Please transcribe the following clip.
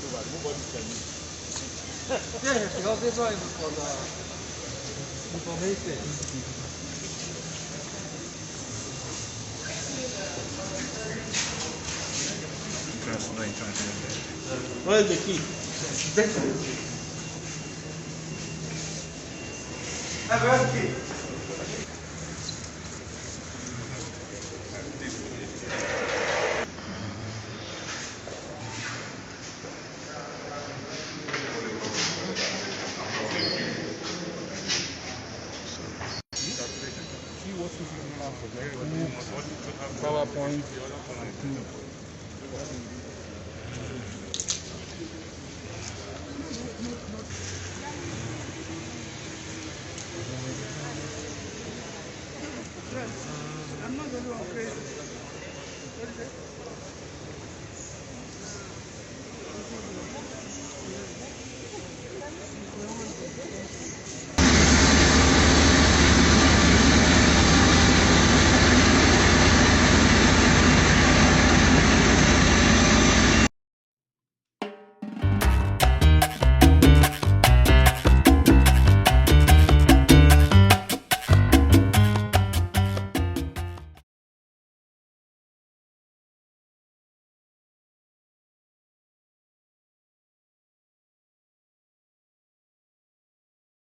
over. Nobody can use. Yeah, because this one is for the information. Where's the key? Where's the key? PowerPoint. I'm not going to upgrade.